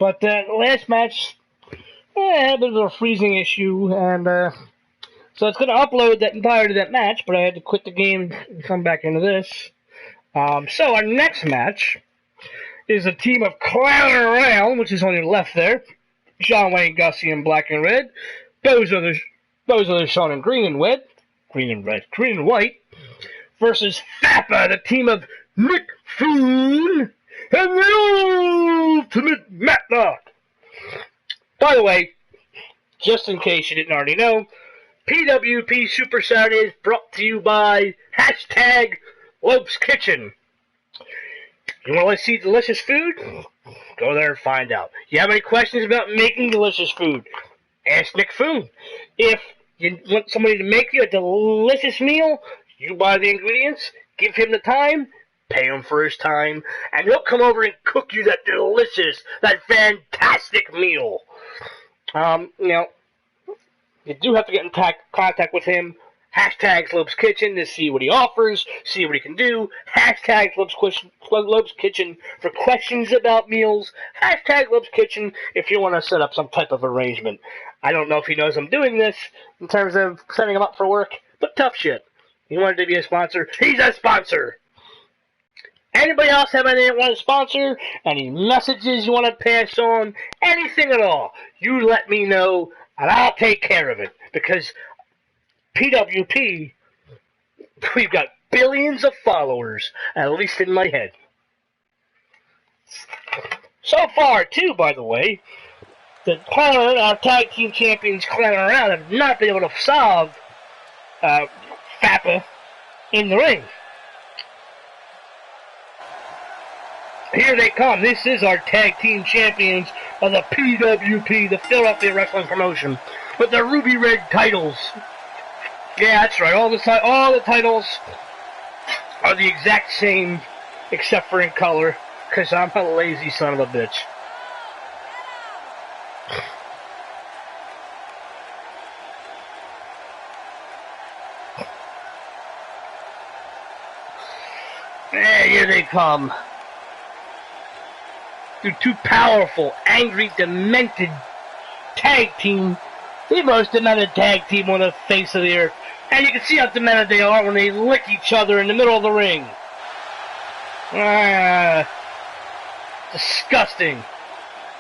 But last match, had a bit of a freezing issue, and so it's going to upload that entirety of that match, but I had to quit the game and come back into this. So our next match is a team of Clowning Around, which is on your left there. John Wayne Gussie in black and red. Bozo the Sean in green and white. Versus FAPA, the team of Nick Foon and the Ultimate Matlock. By the way, just in case you didn't already know, PWP Super Saturday is brought to you by hashtag Lope's Kitchen. You want to see delicious food? Go there and find out. You have any questions about making delicious food? Ask Nick Foon. If you want somebody to make you a delicious meal, you buy the ingredients, give him the time, pay him for his time, and he'll come over and cook you that delicious, that fantastic meal. You do have to get in contact with him. Hashtag Lope's Kitchen to see what he offers, see what he can do. Hashtag Lope's Kitchen for questions about meals. Hashtag Lope's Kitchen if you want to set up some type of arrangement. I don't know if he knows I'm doing this in terms of setting him up for work, but tough shit. He wanted to be a sponsor. He's a sponsor! Anybody else have anything you want to sponsor? Any messages you want to pass on? Anything at all? You let me know, and I'll take care of it. Because PWP, we've got billions of followers, at least in my head. So far, too, by the way, our tag team champions Clowning Around have not been able to solve FAPA in the ring. Here they come. This is our tag team champions of the PWP, the Philadelphia Wrestling Promotion, with the ruby red titles. Yeah, that's right. All the titles are the exact same, except for in color, because I'm a lazy son of a bitch. Yeah, here they come. They're two powerful, angry, demented tag team. The most demented tag team on the face of the earth. And you can see how demented they are when they lick each other in the middle of the ring. Disgusting.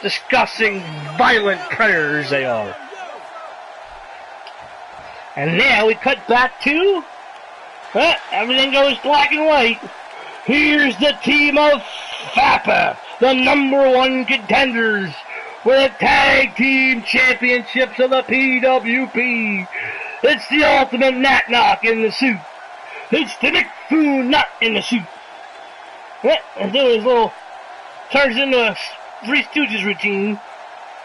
Disgusting, violent predators they are. And now we cut back to... everything goes black and white. Here's the team of FAPA, the #1 contenders for the Tag Team Championships of the PWP. It's the Ultimate Matlock in the suit. It's the Nick Foon not in the suit. And then his little turns into a Three Stooges routine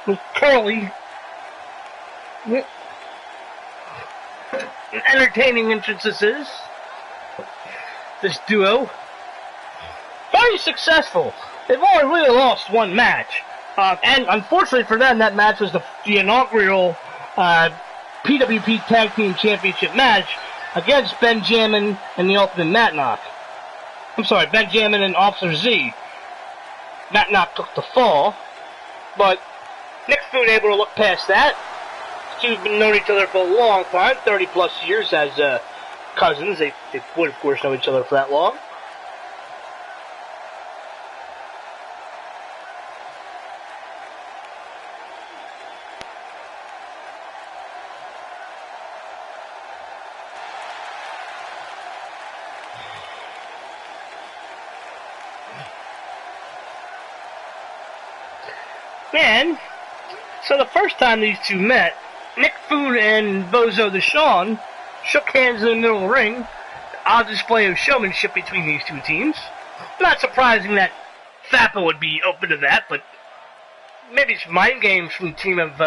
with Curly. Entertaining entrances. This duo. Very successful. They've only really lost one match. And unfortunately for them, that match was the inaugural PWP Tag Team Championship match against Benjamin and the Ultimate Matlock. I'm sorry, Benjamin and Officer Z. Matlock took the fall, but Nick Foon able to look past that. The two have been known each other for a long time, 30 plus years as cousins. They would, of course, know each other for that long. And so the first time these two met, Nick Foon and Bozo the Sean shook hands in the middle of the ring. Odd display of showmanship between these two teams. Not surprising that FAPA would be open to that, but maybe it's mind games from the team of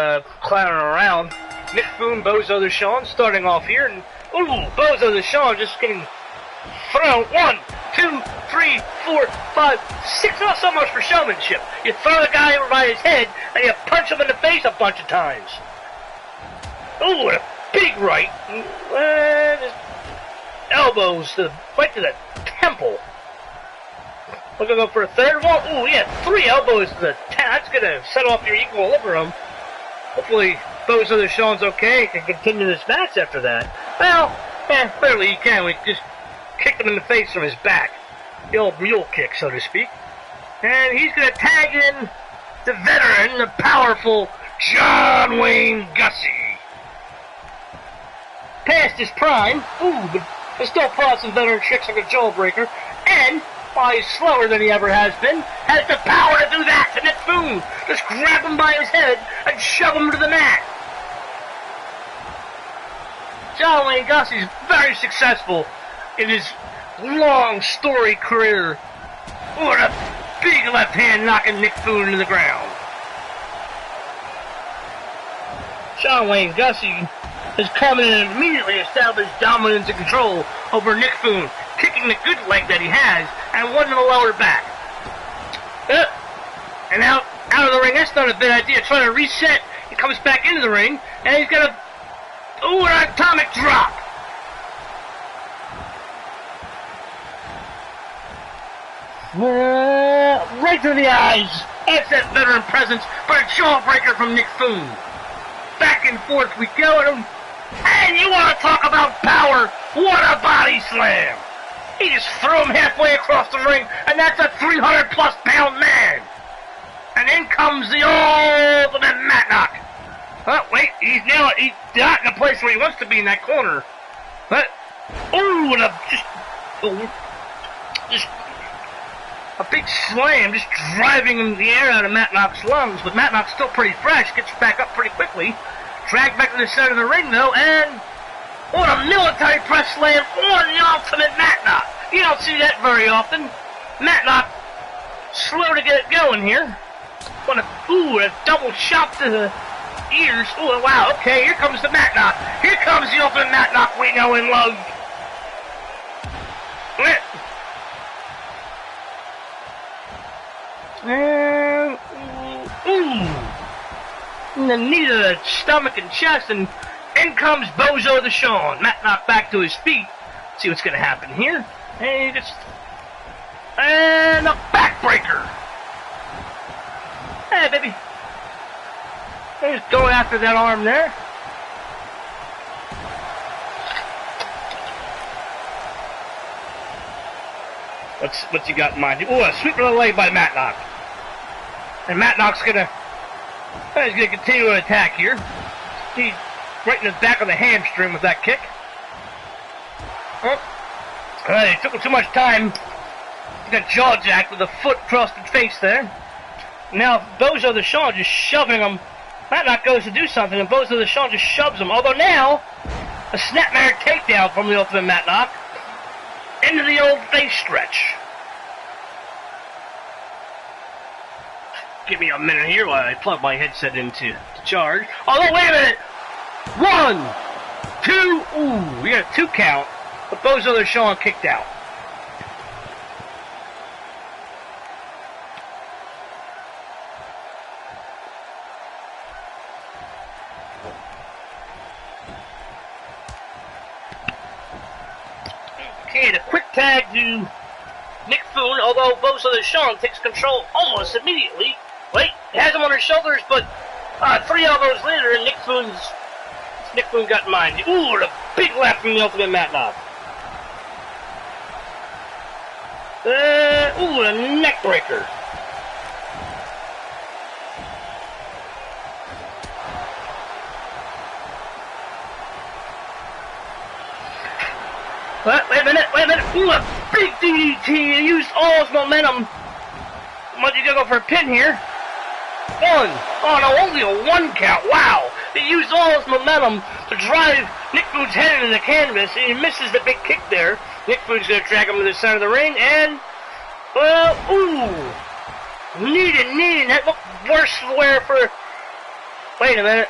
Clowning Around. Nick Foon, Bozo the Sean starting off here, and Bozo the Sean just getting thrown 1, 2, 3, 4, 5, 6. Not so much for showmanship. You throw the guy over by his head and you punch him in the face a bunch of times. Ooh, a big right. Elbows right to the temple. We're going to go for a third one. Ooh, yeah, 3 elbows to the 10. That's going to set off your equilibrium. Hopefully, Bozo the Sean's okay and can continue this match after that. Well, clearly he can. We just kicked him in the face from his back. The old mule kick, so to speak. And he's going to tag in the veteran, the powerful John Wayne Gussie. Past his prime. Ooh, but he still pull out some veteran tricks like a jawbreaker. And while he's slower than he ever has been, has the power to do that to Nick Foon. Just grab him by his head and shove him to the mat. John Wayne Gussie's very successful in his long, storied career. What a big left hand knocking Nick Foon into the ground. John Wayne Gussie has come in and immediately established dominance and control over Nick Foon, kicking the good leg that he has and one in the lower back. And out of the ring. That's not a bad idea. Trying to reset. He comes back into the ring and he's got an atomic drop. Right to the eyes. That's that veteran presence, but a jawbreaker from Nick Foon. Back and forth we go, and you want to talk about power? What a body slam! He just threw him halfway across the ring, and that's a 300-plus pound man. And in comes the ultimate mat knock. Oh, wait, he's not in the place where he wants to be in that corner. But, just a big slam, just driving the air out of Matt Knock's lungs. But Matt Knock's still pretty fresh, gets back up pretty quickly. Dragged back to the center of the ring, though, and what a military press slam on the ultimate Matt Knock. You don't see that very often. Matt Knock, slow to get it going here. What a double chop to the ears. Oh, wow, okay, here comes the Matt Knock. Here comes the ultimate Matt Knock we know and love. And, in the knee to the stomach and chest, and in comes Bozo the Sean. Matt Knock back to his feet. See what's going to happen here. And a backbreaker. Hey, baby. He's going after that arm there. What's he got in mind? Oh, a sweep of the leg by Matt Knock. And Matt Knock's he's gonna continue to attack here. He's right in the back of the hamstring with that kick. It took him too much time. He got jaw jacked with a foot across the face there. Now Bozo the Sean just shoving him. Matt Knock goes to do something, and Bozo the Sean just shoves him. Although now, a snapmare takedown from the ultimate Matt Knock into the old face stretch. Give me a minute here while I plug my headset into charge. Although, wait a minute! 1, 2, we got a 2 count, but Bozo the Sean kicked out. Okay, the quick tag to Nick Foon, although Bozo the Sean takes control almost immediately. Wait, he has him on his shoulders, but 3 elbows later, and Nick Foon got in mind. Ooh, a big left from the ultimate Matt Knock. A neck breaker. Wait a minute. Ooh, a big DDT. He used all his momentum. But you gotta go for a pin here. 1. Oh no, only a 1 count. Wow. He used all his momentum to drive Nick Foon's head into the canvas, and he misses the big kick there. Nick Foon's gonna drag him to the center of the ring, and knee to knee, and that looked worse where for. Wait a minute.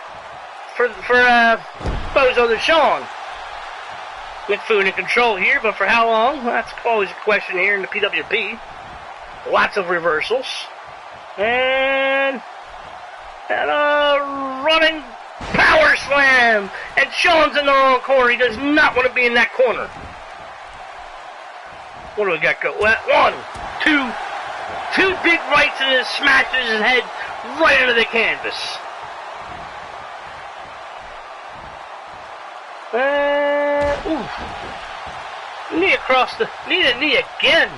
For Bozo the Sean. Nick Foon in control here, but for how long? Well, that's always a question here in the PWP. Lots of reversals. And a running power slam. And Sean's in the wrong corner. He does not want to be in that corner. What do we got go? 1, 2, Two big rights and smashes his head right into the canvas. Knee across the knee to knee again.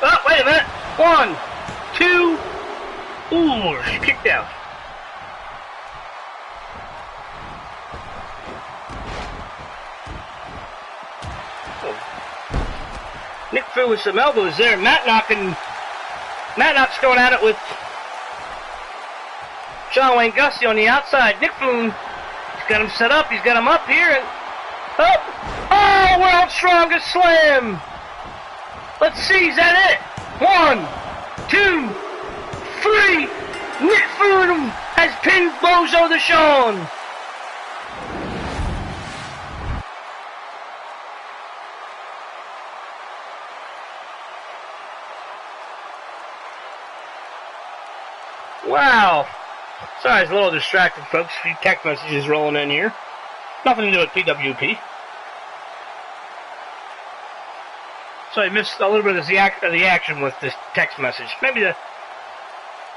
Oh, wait a minute. 1, 2. Ooh, she kicked out. Nick Fu with some elbows there. Matt Knock's going at it with John Wayne Gussie on the outside. Nick Fu, he's got him set up. He's got him up here and up. Oh, world's strongest slam. Let's see, is that it? 1, 2, 3. Nick Fu has pinned Bozo the Sean. Wow. Sorry, I was a little distracted, folks. A few text messages rolling in here. Nothing to do with PWP. So I missed a little bit of the action with this text message. Maybe the...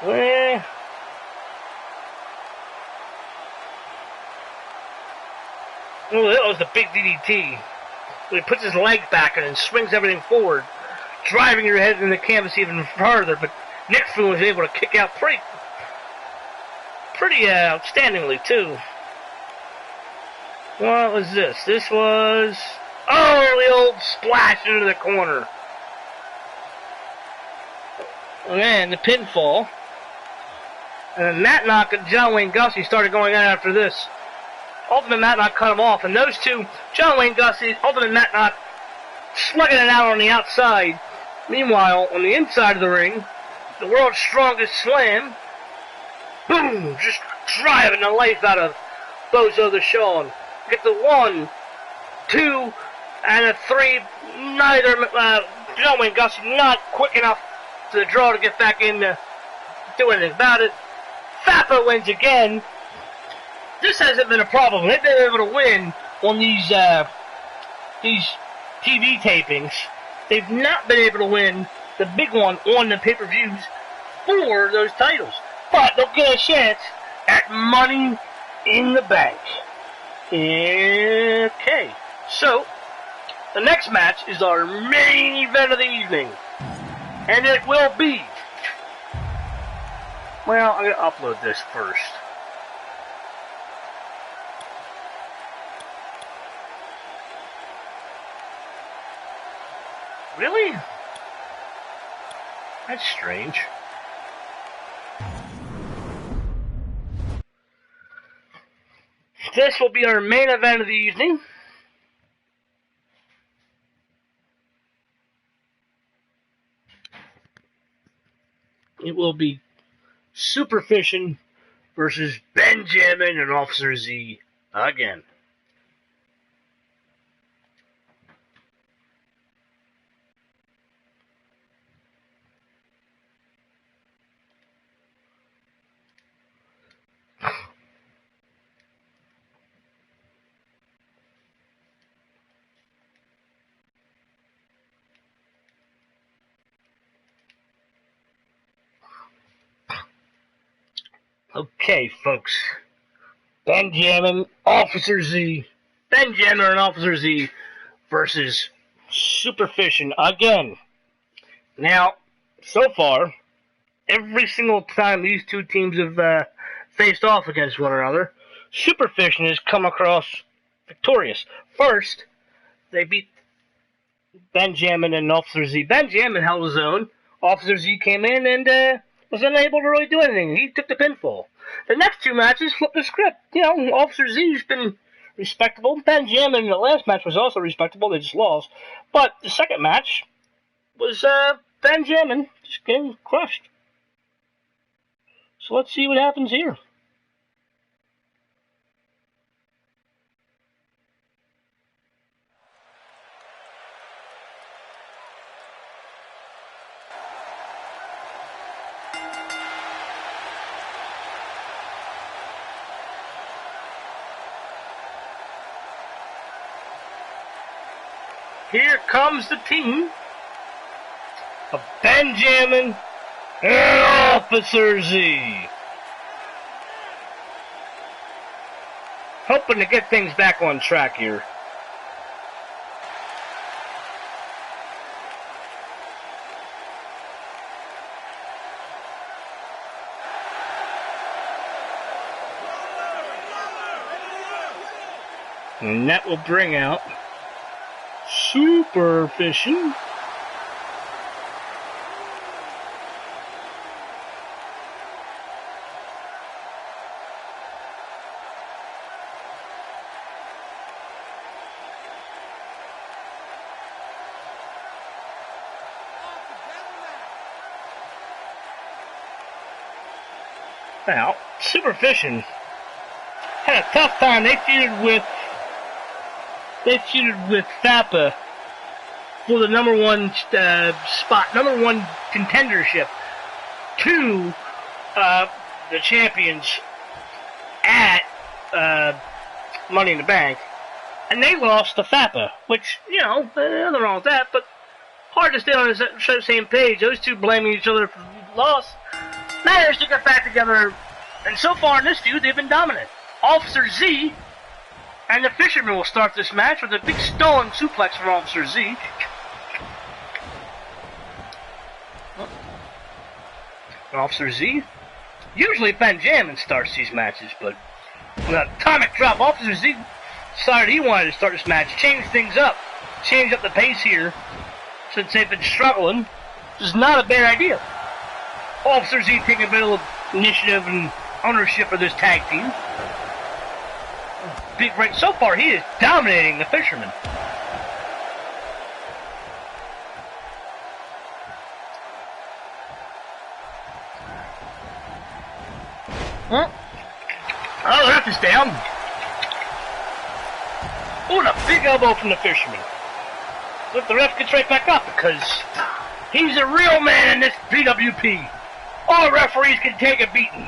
Oh, that was the big DDT. He puts his leg back and then swings everything forward, driving your head in the canvas even farther. But Nick Fu was able to kick out pretty outstandingly, too. What was this? This was... Oh, the old splash into the corner. And the pinfall. And then Matt Knock and John Wayne Gussie started going out after this. Ultimate Matt Knock cut him off. And those two, John Wayne Gussie, Ultimate Matt Knock, slugging it out on the outside. Meanwhile, on the inside of the ring, the world's strongest slam. Boom! Just driving the life out of Bozo the Sean. Get the 1, 2, and a 3. Neither John Wayne Gussie not quick enough to the draw to get back in to do anything about it. Fappa wins again. This hasn't been a problem. They've been able to win on these TV tapings. They've not been able to win the big one on the pay-per-views for those titles. But they'll get a chance at Money in the Bank. Okay, so the next match is our main event of the evening. And it will be... Well, I'm going to upload this first. Really? That's strange. This will be our main event of the evening. It will be Super Fishing versus Benjamin and Officer Z again. Okay, folks. Benjamin, Officer Z. Benjamin and Officer Z versus Super Fishing again. Now, so far, every single time these two teams have faced off against one another, Super Fishing has come across victorious. First, they beat Benjamin and Officer Z. Benjamin held his own. Officer Z came in and was unable to really do anything. He took the pinfall. The next two matches flipped the script. You know, Officer Z's been respectable. Benjamin in the last match was also respectable. They just lost. But the second match was Benjamin just getting crushed. So let's see what happens here. Here comes the team of Benjamin and Officer Z. Hoping to get things back on track here. And that will bring out Super Fishing. Now, Super Fishing had a tough time. They feuded with Thapa for the number one spot, number one contendership to the champions at Money in the Bank, and they lost to Thapa, which, you know, nothing wrong with that, but hard to stay on the same page. Those two blaming each other for the loss. Managed to get back together, and so far in this feud, they've been dominant. Officer Z and the Fisherman will start this match with a big stolen suplex from Officer Z. Officer Z. Usually Benjamin starts these matches, but with an atomic drop, Officer Z decided he wanted to start this match, change things up, change up the pace here, since they've been struggling. This is not a bad idea. Officer Z taking a bit of initiative and ownership of this tag team. Big break. So far, he is dominating the Fisherman. Huh? Oh, the ref is down. Oh, and a big elbow from the Fisherman. But the ref gets right back up because he's a real man in this PWP. All referees can take a beating.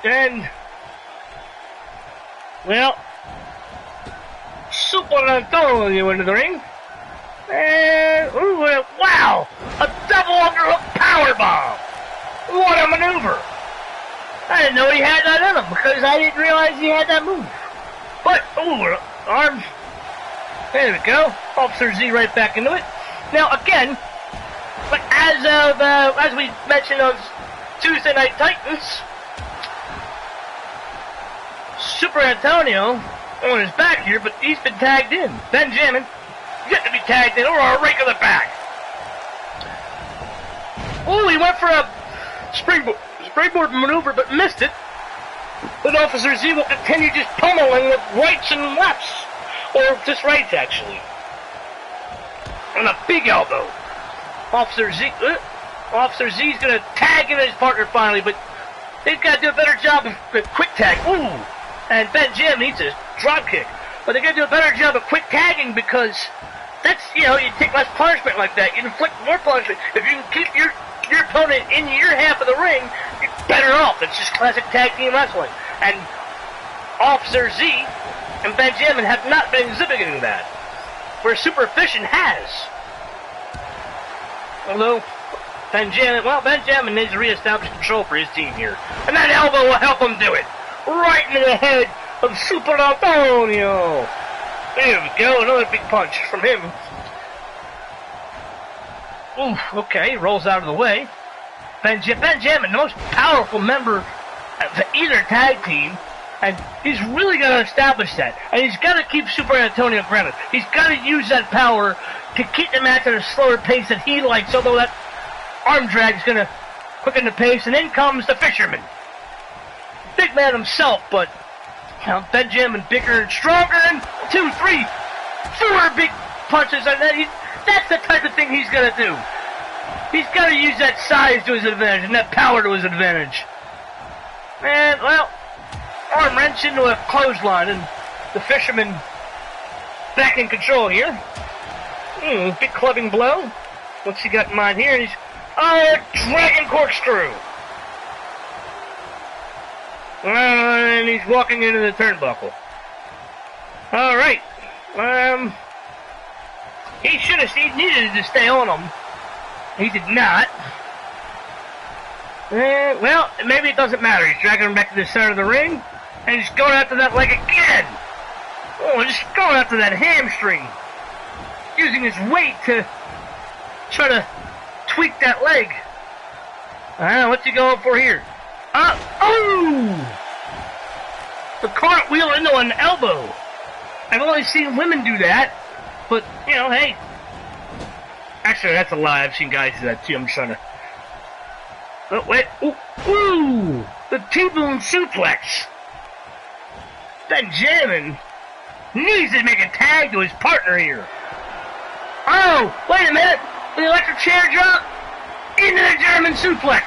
And well, Super Antonio into the ring. And, ooh, wow! A double underhook powerbomb! What a maneuver! I didn't know he had that in him because I didn't realize he had that move. But, ooh, arm. There we go. Officer Z right back into it. Now, again, but as we mentioned on Tuesday Night Titans, Super Antonio on his back here, but he's been tagged in. Benjamin yet to be tagged in, or a rake of the back. Oh, he went for a springboard maneuver, but missed it. But Officer Z will continue just pummeling with rights and lefts, or just rights actually. And a big elbow. Officer Z's gonna tag in his partner finally, but they've got to do a better job of quick tag. Ooh! And Benjamin needs a drop kick. But they got to do a better job of quick tagging because that's, you know, you take less punishment like that. You inflict more punishment. If you can keep your opponent in your half of the ring, you're better off. It's just classic tag team wrestling. And Officer Z and Benjamin have not been exhibiting that, where Super Fishing has. Although Benjamin needs to reestablish control for his team here. And that elbow will help him do it. Right into the head of Super Antonio. There we go, another big punch from him. Oof, okay, rolls out of the way. Benjamin, the most powerful member of either tag team, and he's really got to establish that. And he's got to keep Super Antonio grounded. He's got to use that power to keep the match at a slower pace that he likes, although that arm drag is going to quicken the pace. And in comes the Fisherman. Big man himself, but you know, Benjamin bigger and stronger, and 2, 3, 4 big punches, and that's the type of thing he's going to do. He's got to use that size to his advantage and that power to his advantage. And, well, arm wrench into a clothesline, and the Fisherman back in control here. Big clubbing blow. What's he got in mind here? He's dragon corkscrew. And he's walking into the turnbuckle. All right. He needed to stay on him. He did not. Well, maybe it doesn't matter. He's dragging him back to the center of the ring, and he's going after that leg again. Oh, just going after that hamstring. Using his weight to try to tweak that leg. What's he going for here? Oh! The cartwheel into an elbow. I've only seen women do that, but, you know, hey. Actually, that's a lie. I've seen guys do that too. I'm just trying to... Oh, wait. Ooh! The T-bone suplex. Benjamin needs to make a tag to his partner here. Oh, wait a minute. The electric chair drop into the German suplex.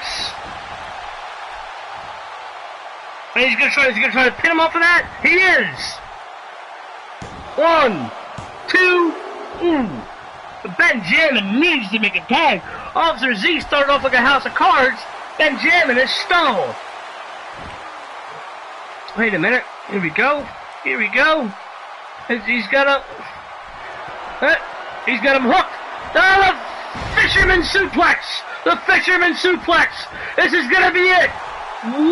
And is he gonna try to pin him off of that? He is. 1, 2, ooh. Benjamin needs to make a tag. Officer Z started off like a house of cards. Benjamin is stalled. Wait a minute. Here we go. Here we go. He's got him hooked. Oh, the fisherman suplex. The fisherman suplex. This is gonna be it. 1,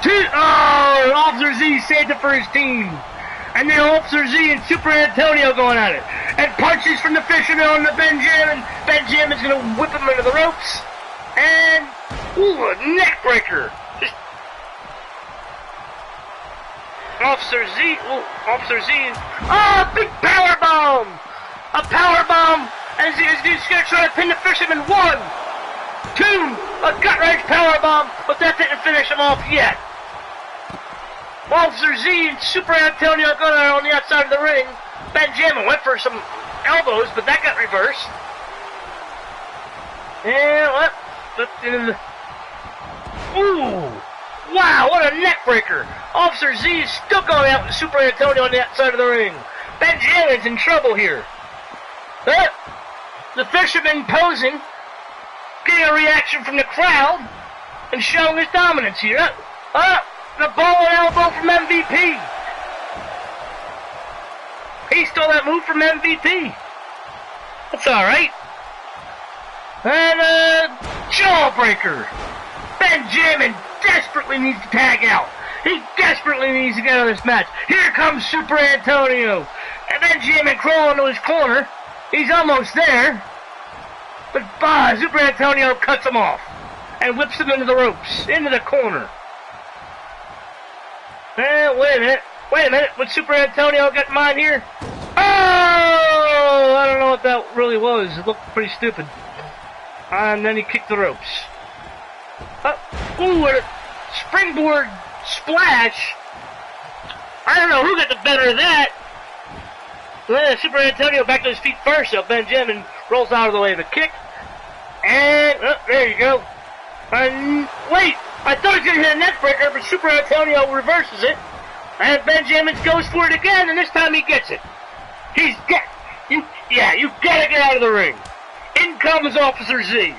2. Oh, Officer Z saved it for his team. And then Officer Z and Super Antonio going at it. And punches from the fisherman on the Benjamin. Benjamin's gonna whip him into the ropes. And, ooh, a neck breaker. Just Officer Z, oh, big power bomb! A power bomb, and he's gonna try to pin the fisherman. 1, 2, a gut wrench power bomb, but that didn't finish him off yet. Officer Z and Super Antonio got on the outside of the ring. Benjamin went for some elbows, but that got reversed. And what? Ooh! Wow, what a neck breaker! Officer Z is still going out with Super Antonio on the outside of the ring. Benjamin's in trouble here. The fisherman posing, getting a reaction from the crowd, and showing his dominance here. The ball and elbow from MVP. He stole that move from MVP. That's alright. And jawbreaker. Benjamin desperately needs to tag out. He desperately needs to get out of this match. Here comes Super Antonio. And Benjamin crawling to his corner. He's almost there. But Super Antonio cuts him off. And whips him into the ropes. Into the corner. Wait a minute. Would Super Antonio get mine here? Oh! I don't know what that really was. It looked pretty stupid. And then he kicked the ropes. Ooh, a springboard splash. I don't know who got the better of that. Super Antonio back to his feet first, so Benjamin rolls out of the way of a kick. And, there you go. And, wait, I thought he was going to hit a neck breaker, but Super Antonio reverses it. And Benjamin goes for it again, and this time he gets it. You gotta get out of the ring. In comes Officer Z.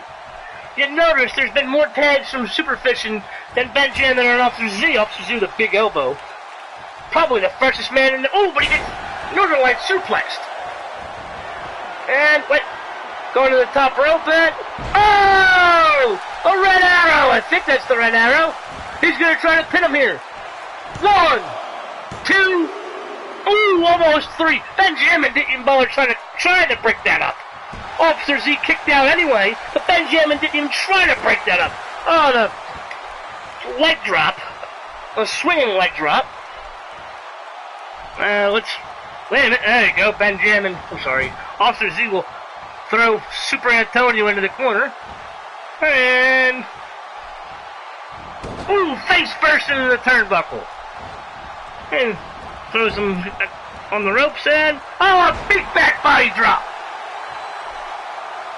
You notice there's been more tags from Superfishing than Benjamin and Officer Z. Officer Z with a big elbow. Probably the freshest man in the... Oh, but he gets Northern Light suplexed. And, wait. Going to the top rope and... Oh! A red arrow! I think that's the red arrow. He's going to try to pin him here. 1, 2... Ooh, almost 3. Benjamin didn't even bother trying to break that up. Officer Z kicked out anyway, but Benjamin didn't even try to break that up. Oh, the leg drop. A swinging leg drop. Wait a minute. There you go, Benjamin. I'm sorry. Officer Z will throw Super Antonio into the corner. And... Ooh, face first into the turnbuckle. And throws him on the ropes and... Oh, a big back body drop.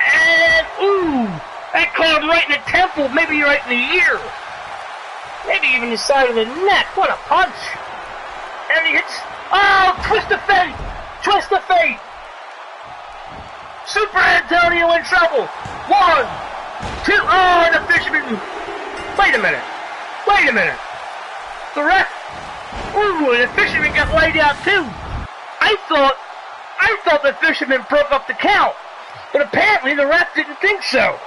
And, ooh, that caught him right in the temple, maybe right in the ear. Maybe even the side of the neck. What a punch. And he hits, oh, twist of fate. Twist of fate. Super Antonio in trouble. 1, 2, oh, and the fisherman. Wait a minute. The ref, ooh, and the fisherman got laid out too. I I thought the fisherman broke up the count, but apparently the ref didn't think so.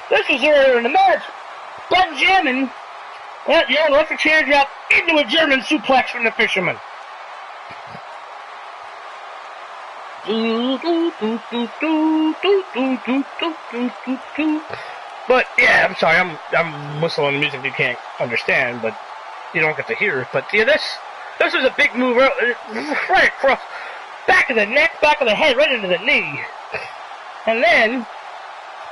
This was earlier in the match. Benjamin let the electric chair drop into a German suplex from the fisherman. But yeah, I'm sorry, I'm whistling the music you can't understand, but you don't get to hear it. But yeah, this was a big move right across, back of the neck, back of the head, right into the knee, and then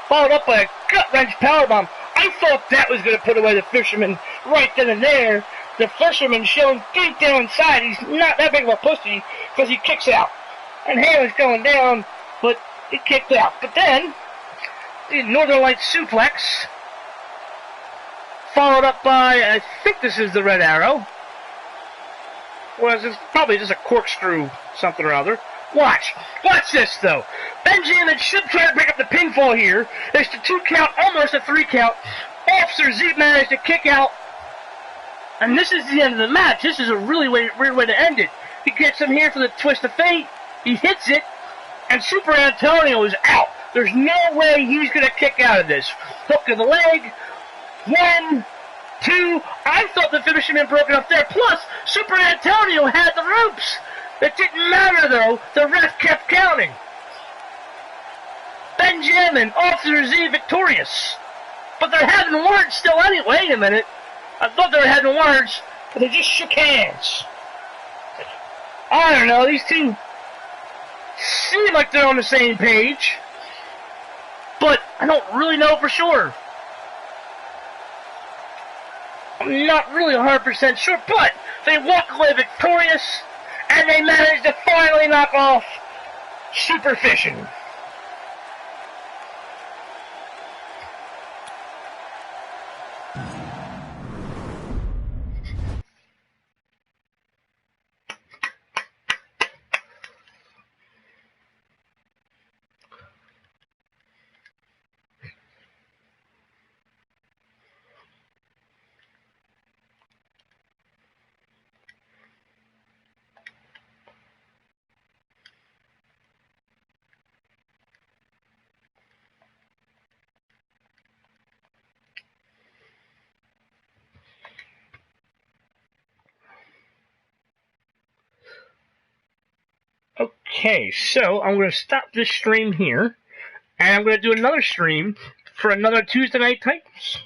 followed up by a gut wrench powerbomb. I thought that was going to put away the fisherman right then and there. The fisherman showing deep down inside he's not that big of a pussy because he kicks out. And Heyman's going down, but he kicked out. But then, the Northern Lights suplex, followed up by, I think this is the Red Arrow. Well, it's probably just a corkscrew something or other. Watch this though. Benjamin should try to break up the pinfall here. There's the 2 count, almost a 3 count. Officer Z managed to kick out. And this is the end of the match. This is a really weird way to end it. He gets him here for the twist of fate. He hits it, and Super Antonio is out. There's no way he's going to kick out of this. Hook of the leg. 1, 2. I thought the fisherman broke it up there. Plus, Super Antonio had the ropes. It didn't matter, though. The ref kept counting. Benjamin, Officer Z, victorious. But they're having words still anyway. Wait a minute. I thought they were having words, but they just shook hands. I don't know. These two seem like they're on the same page, but I don't really know for sure. I'm not really 100% sure, but they walk away victorious, and they managed to finally knock off Super Fishing. Okay, so I'm going to stop this stream here, and I'm going to do another stream for another Tuesday Night Titans.